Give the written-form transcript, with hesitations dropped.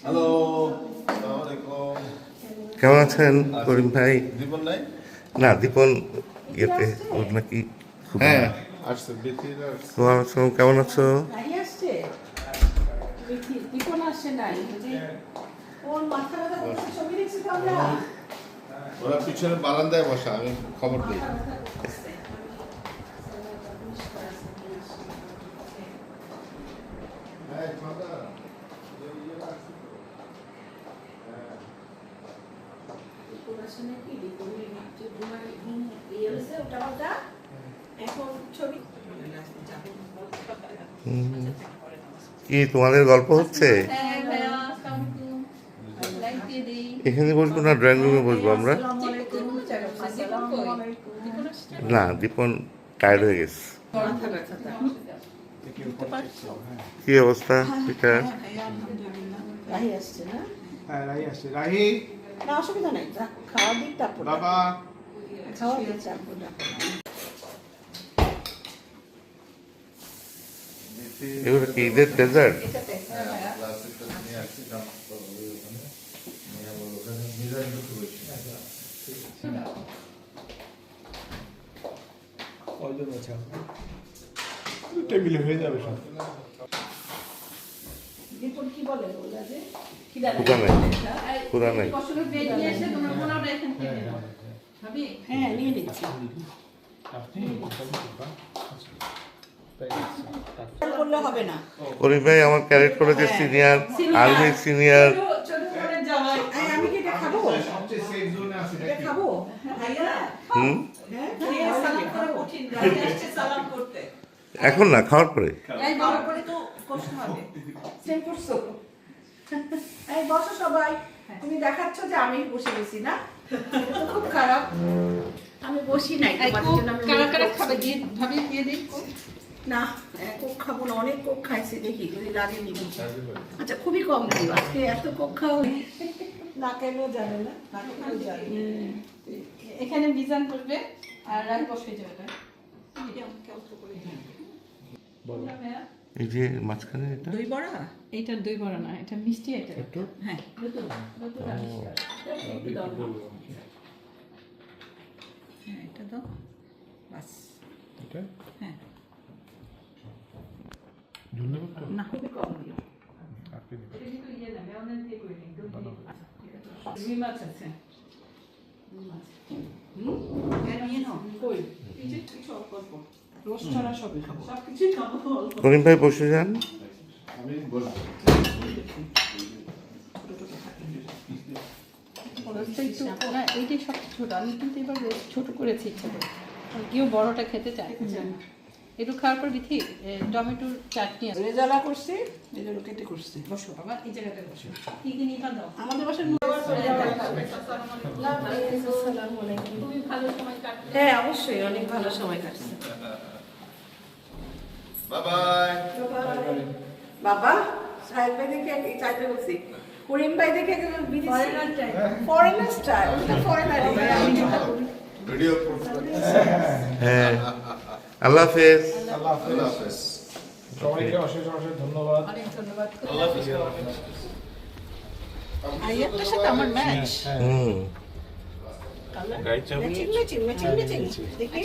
Hello, আসসালামু আলাইকুম। কেমন আছেন করিম ভাই? দীপন নাই? না, দীপন ইয়েতে ওর নাকি ক্ষুধা হ্যাঁ, নাই। আসছে বিথিরা আসছে। ওয়ালাইকুম আসসালাম, কেমন আছো? নাহি আসছে দীপন আসছে নাই ওর মাথা ব্যথা করছে ছবি দেখছি তো আমরা ওরা পিছনে বারান্দায় বসা, আমি খবর দিই। কি তোমাদের গল্প হচ্ছে? এখানে বসবো না, ড্রয়িং রুমে বসবো আমরা? না, দীপন টায়ার্ড হয়ে গেছে। কি অবস্থা পিটার? রাহি আসছে না? হ্যাঁ, রাহি আসছে। রাহি, না অসুবিধা নাই, খাওয়ার দিক তারপর বাবা। খাওয়ার দিক তারপর এগুলো কি ঈদের ডেজার্ট? টেবিলে হয়ে যাবে সব। দীপন কি বলে বলে যে ক্ষুধা নাই, ক্ষুধা নাই। হ্যাঁ নিয়ে নিচ্ছি করলে হবে না। করিম ভাই আমার ক্যারেক্ট করেছে সিনিয়র, আর্মি সিনিয়র। আমি কি এটা খাবো? সবচেয়ে সেফ জোনে আছে এটা খাবো? হুম, করতে এখন না, খাওয়ার পরে। এই বড় করে তো কষ্ট হবে। সেম করছো। এই বসো সবাই। তুমি দেখাচ্ছ যে আমি বসে গেছি না? এটা তো খুব খারাপ। আমি বসি নাই তোমাদের জন্য আমি কারা কারা খাবে দিয়ে ভাবি দিয়ে দিই না কোক খাবো না, অনেক কোক খাইছি দেখি যদি লাগে নিবি। আচ্ছা খুবই কম দিই আজকে এত কোক খাও না কেন জানে না না কেন জানে এখানে মিজান করবে আর রাত বসে যাবে এই যে মাঝখানে এটা দই বড়া এইটা দই বড়া না, এটা মিষ্টি এটা হ্যাঁ হ্যাঁ এটা দাও বাস হ্যাঁ না খুবই কম দিও রুই মাছ আছে নিয়ে নাও কই এই যে সব করবো রোস্ট ছাড়া সবই খাবো সবকিছুই খাবো করিম ভাই বসে যান। আমি বলবো। না এইটাই সব ছোট, আমি কিন্তু এবার ছোট করেছি ইচ্ছা করে, কেউ বড়টা খেতে চায় একটু খাওয়ার পর বিথি টমেটোর চাটনি আছে রেজালা করছি রেজালা কেটে করছি বসো বাবা এই জায়গাটায় বসো কি কি নিবা দাও আমাদের বাসায় খুবই ভালো সময় কাটবে হ্যাঁ অবশ্যই অনেক ভালো সময় কাটছে বাবাই। বাবা সাহেব ভাই দেখে এই চাইতে বলছি করিম ভাই দেখে ফরেনার স্টাইল ওটা ফরেনার ভিডিও করতে। হ্যাঁ, আল্লাহ হাফেজ। আল্লাহ হাফেজ। সবাইকে অশেষ অশেষ ধন্যবাদ। অনেক ধন্যবাদ আইয়াটার সাথে আমার ম্যাচ হুম, ম্যাচিং ম্যাচিং ম্যাচিং ম্যাচিং দেখি